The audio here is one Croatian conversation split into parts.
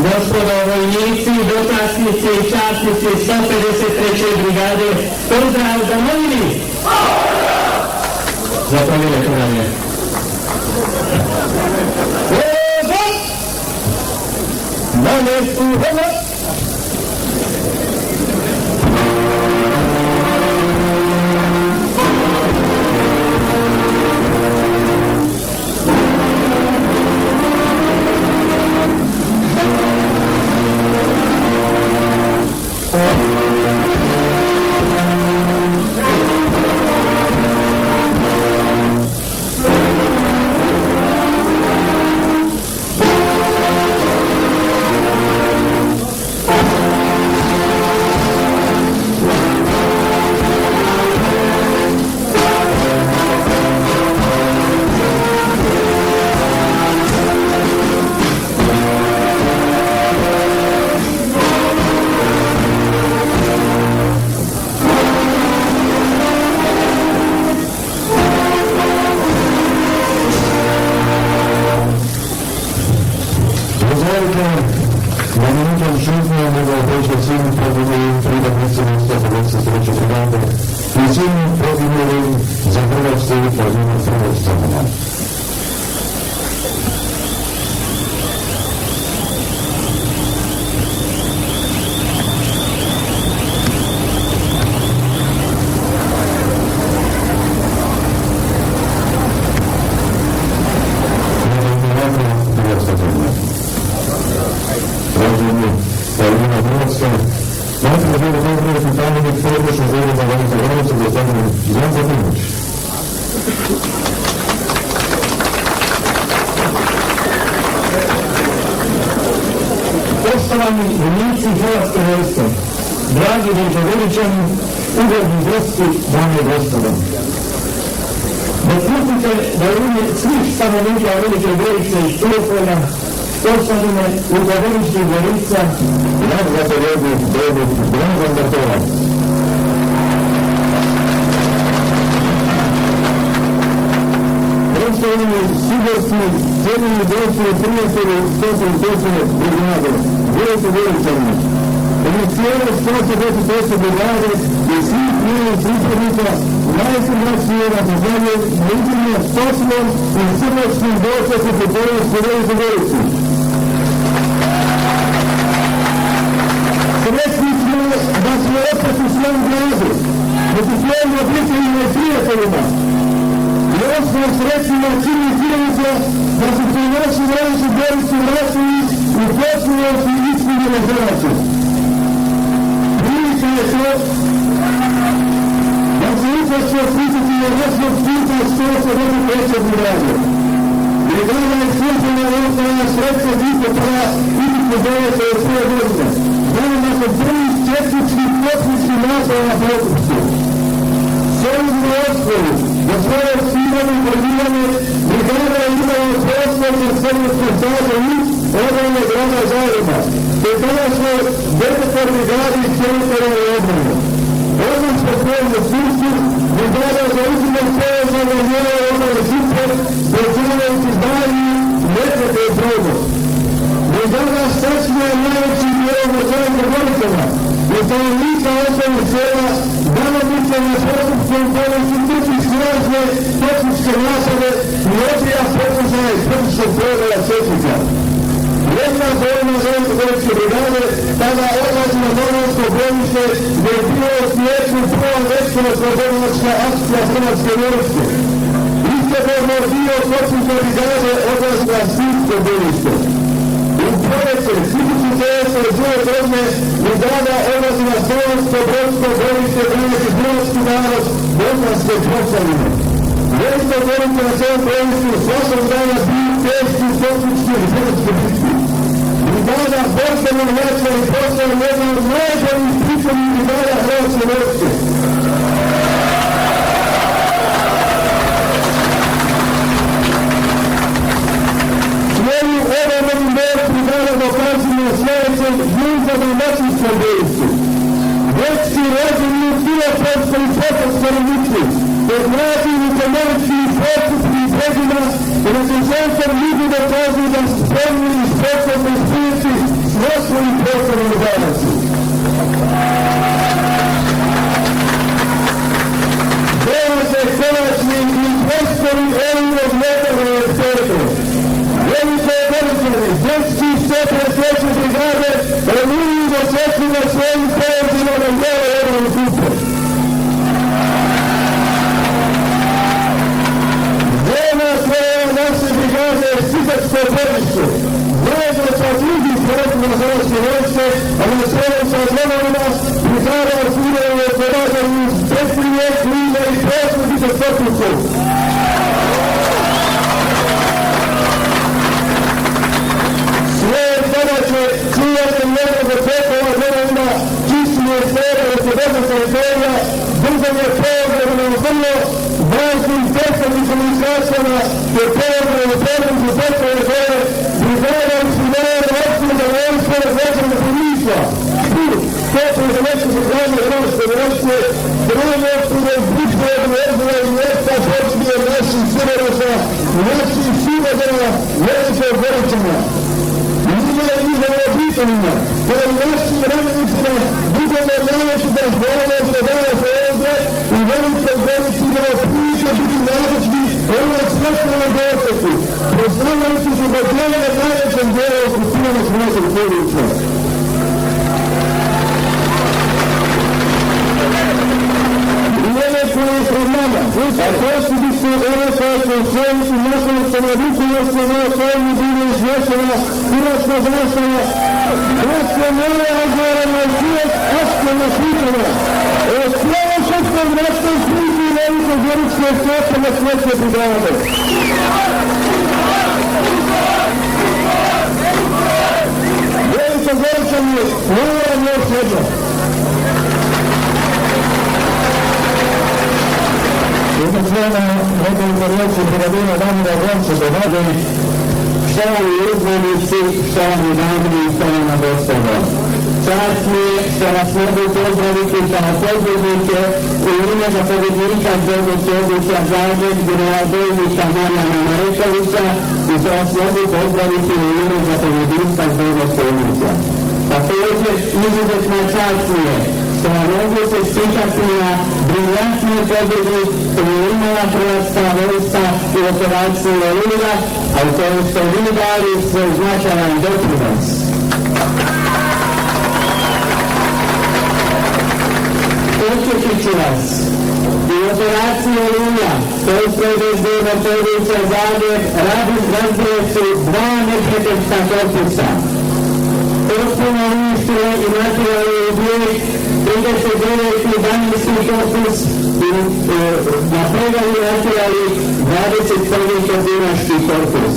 Gospodo vojnici, dočasnici i časnici 153. brigade, pozdrav za Domovini! Zapomnite nam je. Na mjestu vrlo! Poštovani vojnici Hrvatske vojske, dragi državljani, ugodni gosti, dame i gospodo. Dopustite da u ime svih stanovnika Velike Gorice i Turopolja posadime u Gorički Gorica nad zapovjedni David Bronzan Bartola. Poštovani sigurni, cijenjeni gosti i prijatelji 158. brigade, Velike Goričani, oficiri 158. brigade i svih njenih pripadnika najsrdačnije razumije na iznimno sposobnom i srdačnim dočasu pripadnosti Velike Gorici. Sretni smo da smo opet u svom gradu, među svojim obiteljima i prijateljima. I još smo sretni na čini činjenica da su se naši najveći Gorici vratili u potpunosti ispunjene zadaće. Prilika je to da se učešće prisjeti na našeg puta 173. brigade. Brigada je služena ostala sredstva diplotra i diplodovaca od svoje godine. Dana nakon prvih četničkih potničkih napada na Bokuću. Solidno osnovu za svoje osnivanje i formiranje brigada je imala prostorno srpsko staže i obrane grada Zagreba, te današnje desetor brigadi i teritorijalne obrane. Ovom sposobnom sudstvu brigada zauzima položaj njene obrane župe, pređavajući dalji neprijatelj progon. Brigada sačinja najveći dijelom načelnika Goricama, jer stanovnika osnovnih sela Danovića na postupskom području trpi snažne tehničke nasade i odbija pokušaja iz trpičnog progona četnika. Jedna zona Velikogoričke brigade tada odlazi na Domovinsko bojište gdje je bilo osmijeću prva ekstremno-slobodnočka akcija Hrvatske vojske. Istodobno dio Kočinske brigade odlazi na Sinjsko bojište. U proljeće, psihički se život rodne brigada odlazi na Slovensko, Brodsko, Gorice, braniti hrvatski narod, Bosanske Posavine. Vojsko Gorice na cijelom prvenstvu svakog dana bili teški, toplički i hrvatski bitki. Brigada Borsovog Hrvatska i postala jedna od najboljih pripremnih brigada Hrvatske vojske. Svoju obrambenu moć brigada dokazuje sljedećeg Junza Dalmatinskom bojištu. Vojski rođeni u Filopolskoj i Potopskoj bitci, pod mladim i komunički i postupni izređima i na Sjećanskoj ligi dokazuju da su spremni i sposobni izbiti sve svoji posebni zadaci. Deo se konačni i poslovi ovim odmetove ekspertu. Velike Goričani, ženski stepe treće brigade, renuju do svetljiva svojim pojezima na njeve jednom kupe. Zema svoje naše brigade je Sisačko bojište. Zajedno sa drugim projektima Hrvatske vojske, a na svojom sa zlomovima, brigada osviraju je poraženi iz Petrije, Kline i Prosvjetite Srpnicu. Svoje zadaće čuvati jednog od pekova zemljama, čistije sfere od sredozna teritorija, držanje položajima u vrlo važnim cestovnim komunikacijama, te položajima u području pekove zemlje, brigada usmjerava opsluga vojske razvođena promišlja. Sput, stopu za nešto brigade Hrvatske vojske, brojne opsluge iz Bučke, Odvora i mjesta počinje naših Siverosa, naših Šivodera, velike Goričana. Nije njihove obiteljima, koje našim radnicima budemo najveći da zvolimo se danas ovdje i velike Gorici da otprilike biti najveći ovog svjetskog doteku, poznavajući se da djelje najvećem djelu okupiranog našeg područja. Vrijeme koje je pred nama, a posljednice ove koje će usvojiti našom stanovničnosti na kojemu bilo izvješena hrvatska zastava, hrvatska mora razvorena i svijet aktivna pitanja. O svom šestom ratnom krizi velike Goričke stopene svetske brigade. Velike Goričani, moram još jedno. Jednostavno, nekoliko riječi brigadira Damira Vromca događaju štovani uzmanici, štovani dami i štovana gospoda. Čast mi je što vas mogu pozdraviti kao podvodnike u ime zapovjednika Zbogog područja Zagreb, generala Bojnića Marijana Marečevića i što vas mogu pozdraviti u ime zapovjednika Zbogog područja. Također, izuzetna čast mi je što vam mogu se stikati na briljantnoj pobjedi koju je imala Hrvatska vojska u operaciji Oluja, a u kojoj ste vi dali svoj značajan doprinos. Podsjetit ću vas, u operaciji Oluja, koju ste izbili na područja Zagreb, razbile su dva neprijateljska korpusa. Potpuno uništile i natjerali ubili 39. danijski korpus i na predaji natjerali 21. koordinaški korpus.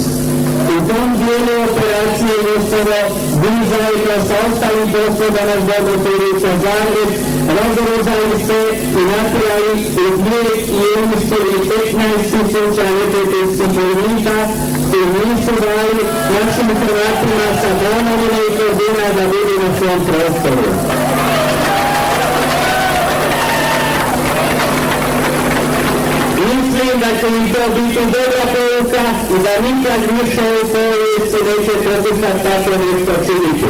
U tom dijelu operacije gospodo, vi zajedno sa ostalim gospodama Zbogog područja Zagreb razorezali se i natjerali ubili i uništili 15.000 neprijateljskih vojnika koji nisu dali našim Hrvatima sa domovine i kodina da budu na svom prostoru. Mislim da će im to biti dobra poruka i da nikad više u povijesti neće pokušati tako nešto činiti.